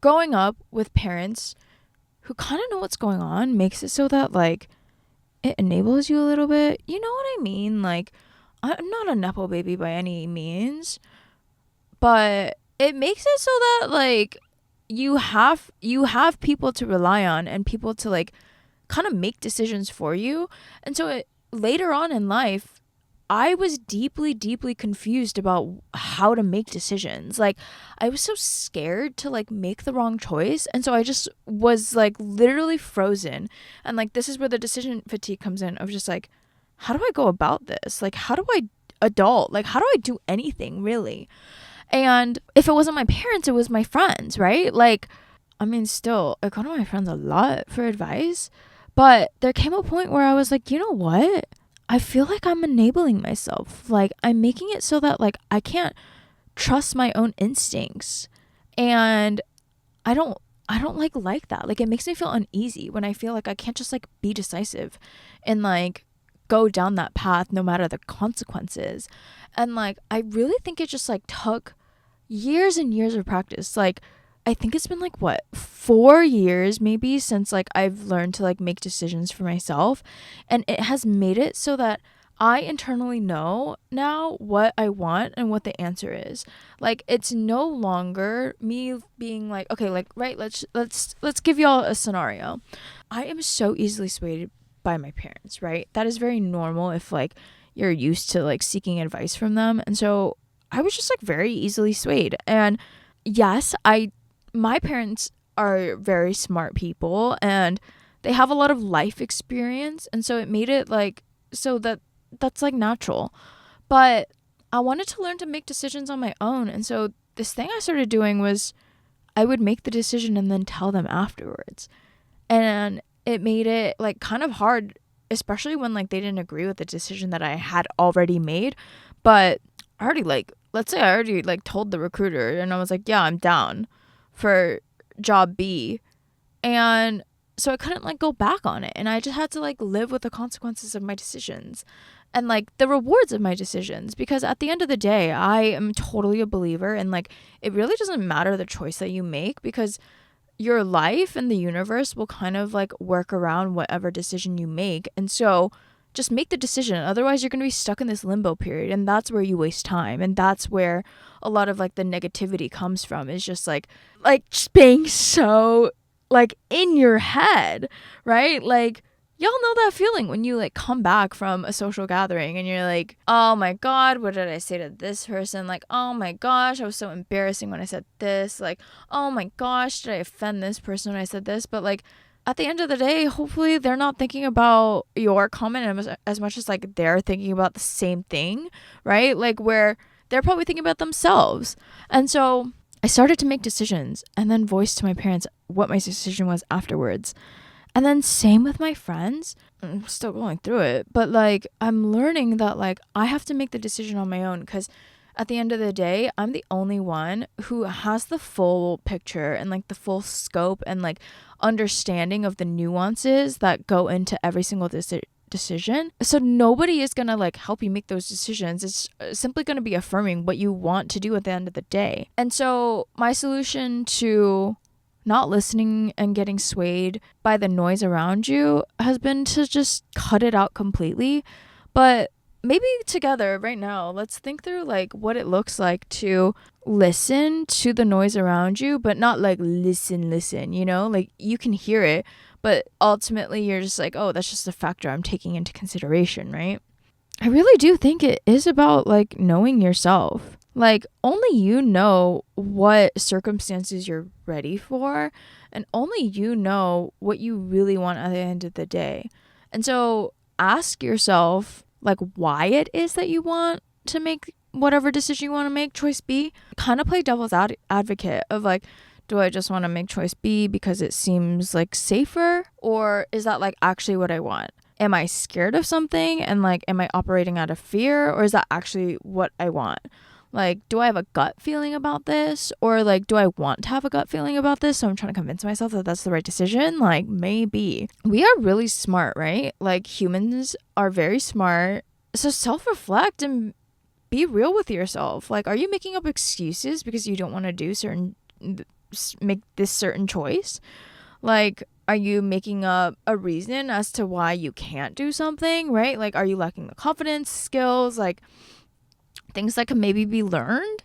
growing up with parents who kind of know what's going on makes it so that like it enables you a little bit. You know what I mean? Like, I'm not a nepo baby by any means, but it makes it so that like you have people to rely on and people to like kind of make decisions for you. And so later on in life, I was deeply, deeply confused about how to make decisions. Like, I was so scared to like make the wrong choice. And so I just was like literally frozen. And like, this is where the decision fatigue comes in of just like, how do I go about this? Like, how do I adult? Like, how do I do anything really? And if it wasn't my parents, it was my friends, right? Like, I mean, still, I go to my friends a lot for advice. But there came a point where I was like, you know what? I feel like I'm enabling myself. Like, I'm making it so that, like, I can't trust my own instincts. And I don't. I don't like that. Like, it makes me feel uneasy when I feel like I can't just like be decisive and like go down that path no matter the consequences. And like, I really think it just like took years and years of practice. Like, I think it's been like what, 4 years maybe since like I've learned to like make decisions for myself. And it has made it so that I internally know now what I want and what the answer is. Like, it's no longer me being like, okay, like, right, let's give y'all a scenario. I am so easily swayed by my parents, right? That is very normal if like you're used to like seeking advice from them. And so I was just like very easily swayed. And yes, my parents are very smart people and they have a lot of life experience, and so it made it like so that that's like natural. But I wanted to learn to make decisions on my own, and so this thing I started doing was I would make the decision and then tell them afterwards. And it made it like kind of hard, especially when like they didn't agree with the decision that I had already made. But I already like, let's say I already like told the recruiter and I was like, yeah, I'm down for job B. And so I couldn't like go back on it, and I just had to like live with the consequences of my decisions and like the rewards of my decisions, because at the end of the day I am totally a believer and like it really doesn't matter the choice that you make, because your life and the universe will kind of like work around whatever decision you make. And so just make the decision. Otherwise, you're going to be stuck in this limbo period. And that's where you waste time. And that's where a lot of like the negativity comes from, is just being so like in your head, right? Like, y'all know that feeling when you like come back from a social gathering and you're like, oh my God, what did I say to this person? Like, oh my gosh, I was so embarrassing when I said this. Like, oh my gosh, did I offend this person when I said this? But like, at the end of the day, hopefully they're not thinking about your comment as much as like they're thinking about the same thing, right? Like, where they're probably thinking about themselves. And so I started to make decisions and then voice to my parents what my decision was afterwards. And then same with my friends. I'm still going through it, but like I'm learning that like I have to make the decision on my own, because at the end of the day, I'm the only one who has the full picture and like the full scope and like understanding of the nuances that go into every single decision. So nobody is going to like help you make those decisions. It's simply going to be affirming what you want to do at the end of the day. And so my solution to not listening and getting swayed by the noise around you has been to just cut it out completely. But maybe together right now, let's think through like what it looks like to listen to the noise around you, but not like listen, you know? Like, you can hear it, but ultimately you're just like, oh, that's just a factor I'm taking into consideration, right? I really do think it is about like knowing yourself. Like, only you know what circumstances you're ready for, and only you know what you really want at the end of the day. And so ask yourself like why it is that you want to make whatever decision you want to make, choice B. Kind of play devil's advocate of like, do I just want to make choice B because it seems like safer, or is that like actually what I want? Am I scared of something and like am I operating out of fear, or is that actually what I want? Like, do I have a gut feeling about this, or like do I want to have a gut feeling about this, so I'm trying to convince myself that that's the right decision? Like, maybe. We are really smart, right? Like, humans are very smart. So self-reflect and be real with yourself. Like, are you making up excuses because you don't want to do certain make this certain choice? Like, are you making up a reason as to why you can't do something, right? Like, are you lacking the confidence, skills, like things that can maybe be learned?